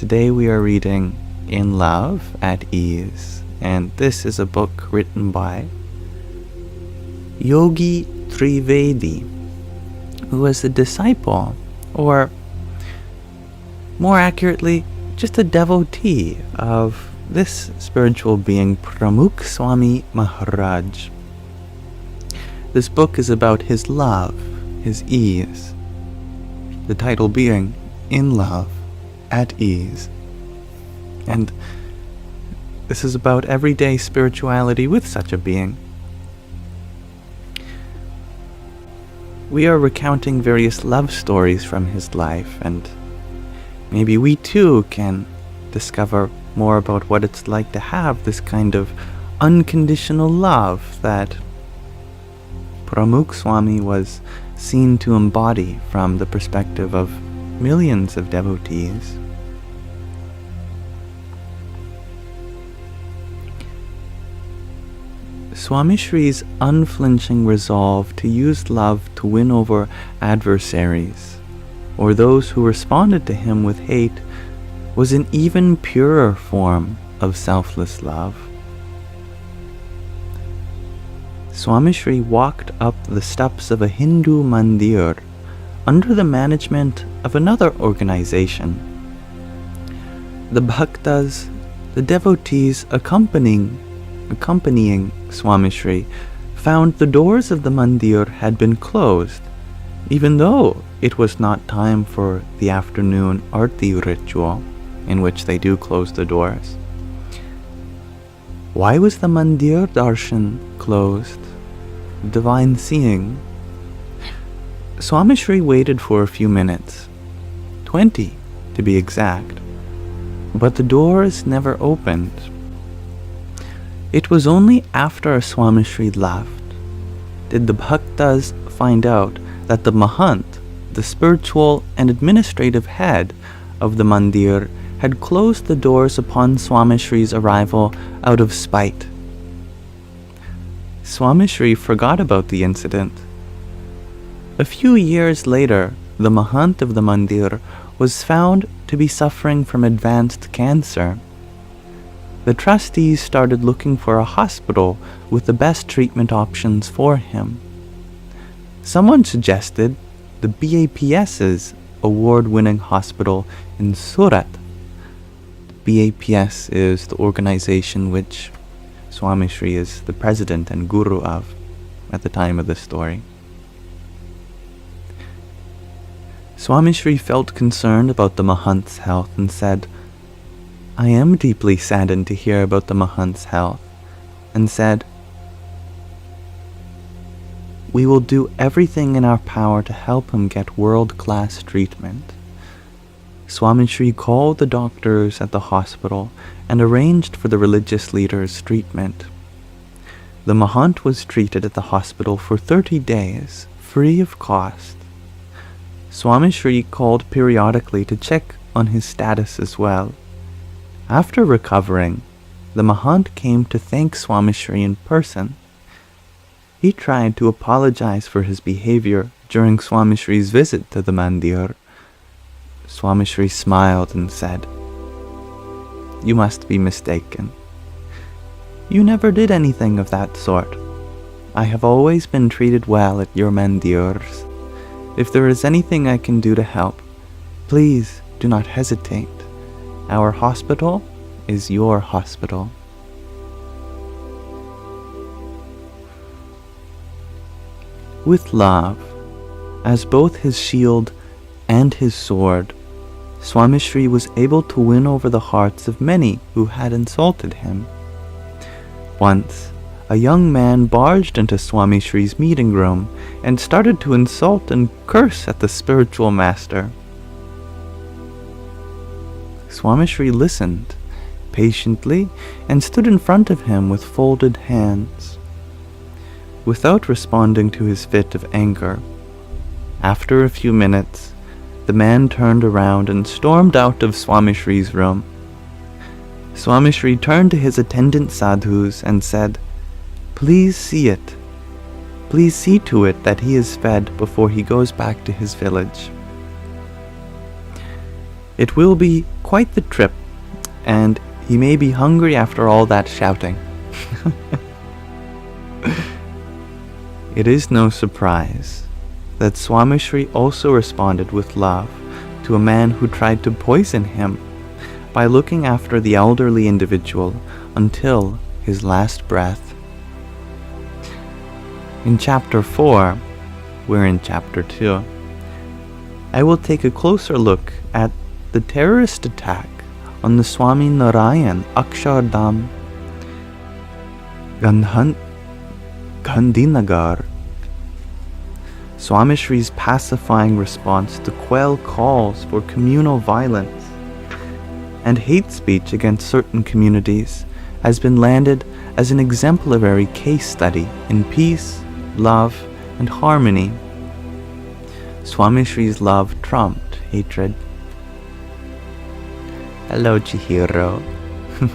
Today we are reading In Love at Ease, and this is a book written by Yogi Trivedi, who was a disciple, or more accurately, just a devotee of this spiritual being, Pramukh Swami Maharaj. This book is about his love, his ease, the title being In Love at Ease. And this is about everyday spirituality with such a being. We are recounting various love stories from his life, and maybe we too can discover more about what it's like to have this kind of unconditional love that Pramukh Swami was seen to embody from the perspective of millions of devotees. Swamishri's unflinching resolve to use love to win over adversaries, or those who responded to him with hate, was an even purer form of selfless love. Swamishri walked up the steps of a Hindu mandir under the management of another organization. The bhaktas, the devotees accompanying Swamishri, found the doors of the mandir had been closed, even though it was not time for the afternoon arti ritual, in which they do close the doors. Why was the mandir darshan closed? Divine seeing. Swamishri waited for a few minutes, 20 to be exact, but the doors never opened. It was only after Swamishri left did the bhaktas find out that the mahant, the spiritual and administrative head of the mandir, had closed the doors upon Swamishri's arrival out of spite. Swamishri forgot about the incident. A few years later, the mahant of the mandir was found to be suffering from advanced cancer. The trustees started looking for a hospital with the best treatment options for him. Someone suggested the BAPS's award-winning hospital in Surat. BAPS is the organization which Swamishri is the president and guru of at the time of the story. Swamishri felt concerned about the mahant's health and said, "I am deeply saddened to hear about the mahant's health," and said, "We will do everything in our power to help him get world-class treatment." Swamishri called the doctors at the hospital and arranged for the religious leader's treatment. The mahant was treated at the hospital for 30 days, free of cost. Swamishri called periodically to check on his status as well. After recovering, the mahant came to thank Swamishri in person. He tried to apologize for his behavior during Swamishri's visit to the mandir. Swamishri smiled and said, "You must be mistaken. You never did anything of that sort. I have always been treated well at your mandirs. If there is anything I can do to help, please do not hesitate. Our hospital is your hospital." With love as both his shield and his sword, Swamishri was able to win over the hearts of many who had insulted him. Once, a young man barged into Swamishri's meeting room and started to insult and curse at the spiritual master. Swamishri listened patiently and stood in front of him with folded hands. Without responding to his fit of anger, after a few minutes, the man turned around and stormed out of Swamishri's room. Swamishri turned to his attendant sadhus and said, "Please see it. Please see to it that he is fed before he goes back to his village. It will be quite the trip, and he may be hungry after all that shouting. It is no surprise that Swamishri also responded with love to a man who tried to poison him by looking after the elderly individual until his last breath. In chapter 4, we're in chapter 2, I will take a closer look at the terrorist attack on the Swami Narayan Akshardham Gandhinagar. Swamishri's pacifying response to quell calls for communal violence and hate speech against certain communities has been landed as an exemplary case study in peace, love, and harmony. Swamishri's love trumped hatred. Hello, Chihiro.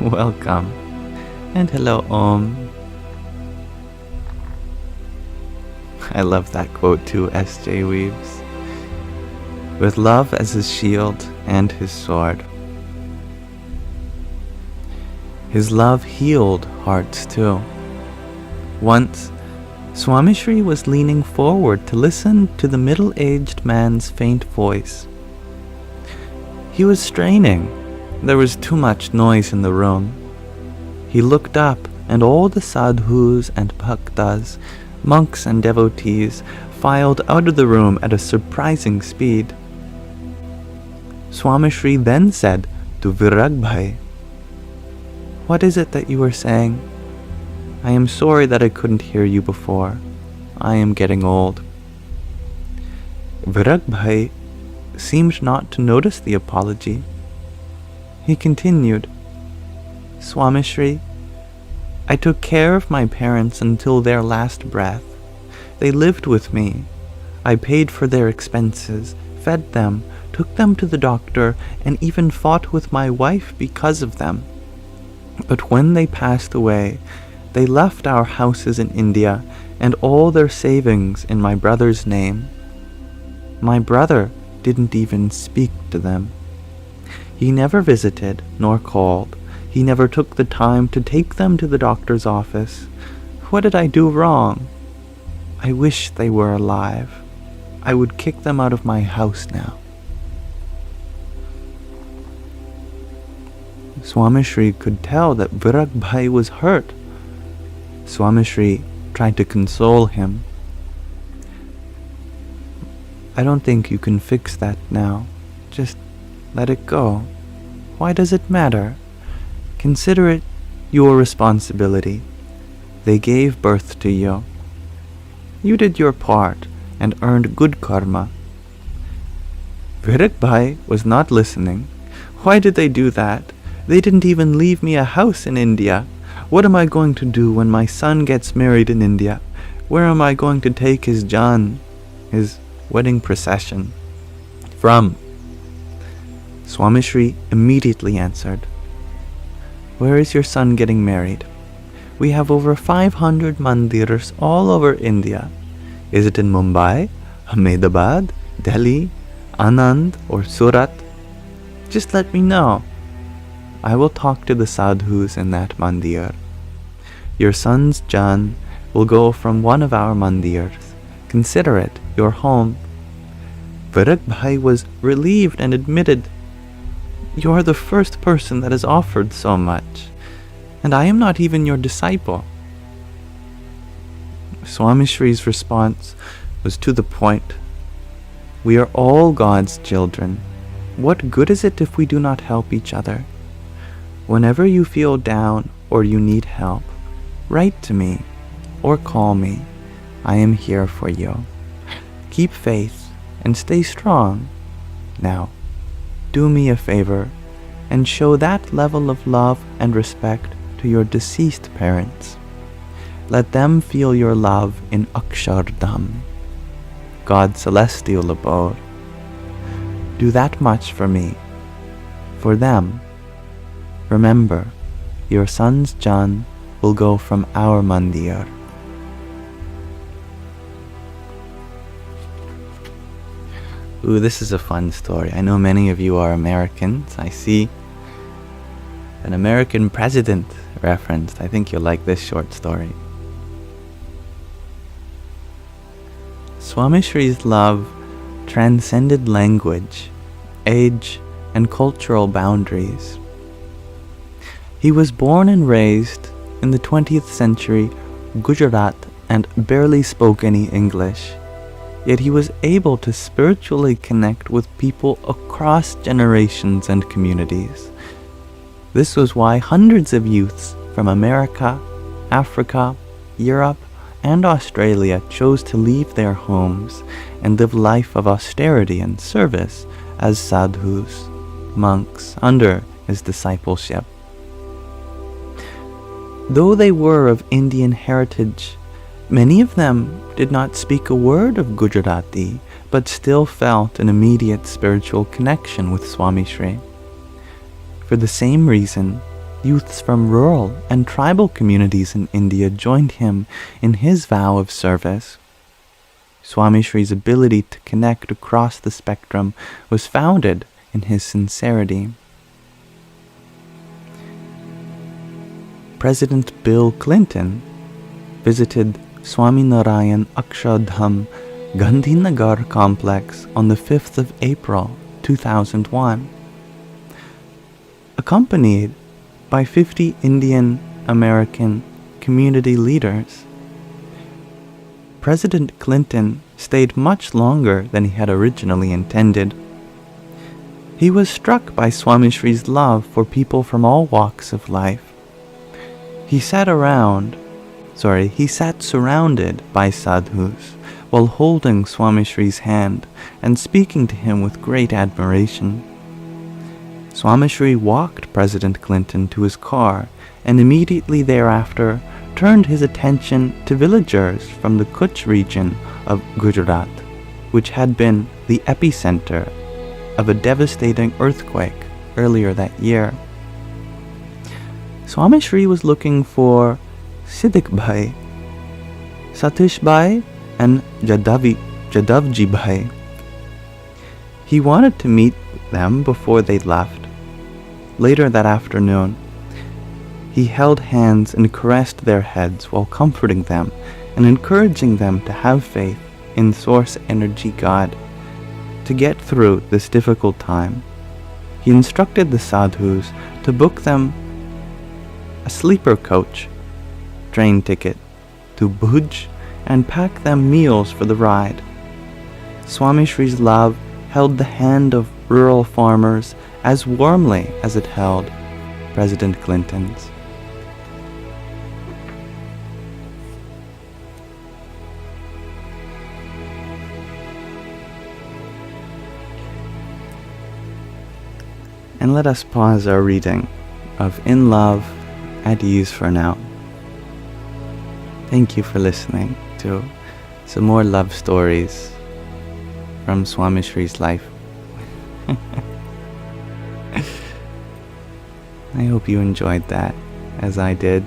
Welcome. And hello, Om. I love that quote too, S.J. Weaves. With love as his shield and his sword. His love healed hearts too. Once, Swamishri was leaning forward to listen to the middle-aged man's faint voice. He was straining. There was too much noise in the room. He looked up, and all the sadhus and bhaktas, monks and devotees, filed out of the room at a surprising speed. Swamishri then said to Virag Bhai, "What is it that you were saying? I am sorry that I couldn't hear you before. I am getting old." Virag Bhai seemed not to notice the apology. He continued, "Swamishri, I took care of my parents until their last breath. They lived with me. I paid for their expenses, fed them, took them to the doctor, and even fought with my wife because of them. But when they passed away, they left our houses in India and all their savings in my brother's name. My brother didn't even speak to them. He never visited nor called. He never took the time to take them to the doctor's office. What did I do wrong? I wish they were alive. I would kick them out of my house now." Swamishri could tell that Virag Bhai was hurt. Swamishri tried to console him. "I don't think you can fix that now. Just let it go. Why does it matter? Consider it your responsibility. They gave birth to you. You did your part and earned good karma." Virag Bhai was not listening. "Why did they do that? They didn't even leave me a house in India. What am I going to do when my son gets married in India? Where am I going to take his Jan, his wedding procession, from?" Swamishri immediately answered, "Where is your son getting married? We have over 500 mandirs all over India. Is it in Mumbai, Ahmedabad, Delhi, Anand, or Surat? Just let me know. I will talk to the sadhus in that mandir. Your son's Jan will go from one of our mandirs. Consider it your home." Virag Bhai was relieved and admitted, "You are the first person that has offered so much, and I am not even your disciple." Swamishri's response was to the point. "We are all God's children. What good is it if we do not help each other? Whenever you feel down or you need help, write to me or call me. I am here for you. Keep faith and stay strong. Now, do me a favor and show that level of love and respect to your deceased parents. Let them feel your love in Akshardham, God's celestial abode. Do that much for me. For them, remember, your son's Jan will go from our mandir." Ooh, this is a fun story. I know many of you are Americans. I see an American president referenced. I think you'll like this short story. Swamishri's love transcended language, age, and cultural boundaries. He was born and raised in the 20th century Gujarat and barely spoke any English. Yet he was able to spiritually connect with people across generations and communities. This was why hundreds of youths from America, Africa, Europe, and Australia chose to leave their homes and live life of austerity and service as sadhus, monks, under his discipleship. Though they were of Indian heritage, many of them did not speak a word of Gujarati, but still felt an immediate spiritual connection with Swamishri. For the same reason, youths from rural and tribal communities in India joined him in his vow of service. Swamishri's ability to connect across the spectrum was founded in his sincerity. President Bill Clinton visited Swaminarayan Akshardham Gandhinagar complex on the 5th of April 2001. Accompanied by 50 Indian American community leaders. President Clinton stayed much longer than he had originally intended. He was struck by Swamishri's love for people from all walks of life. He sat surrounded by sadhus while holding Swamishri's hand and speaking to him with great admiration. Swamishri walked President Clinton to his car and immediately thereafter turned his attention to villagers from the Kutch region of Gujarat, which had been the epicenter of a devastating earthquake earlier that year. Swamishri was looking for Siddiq Bhai, Satish Bhai, and Jadavji Bhai. He wanted to meet them before they left. Later that afternoon, he held hands and caressed their heads while comforting them and encouraging them to have faith in Source Energy God. To get through this difficult time, he instructed the sadhus to book them a sleeper coach, train ticket to Bhuj, and pack them meals for the ride. Swamishri's love held the hand of rural farmers as warmly as it held President Clinton's. And let us pause our reading of In Love, at Ease for now. Thank you for listening to some more love stories from Swamishri's life. I hope you enjoyed that, as I did.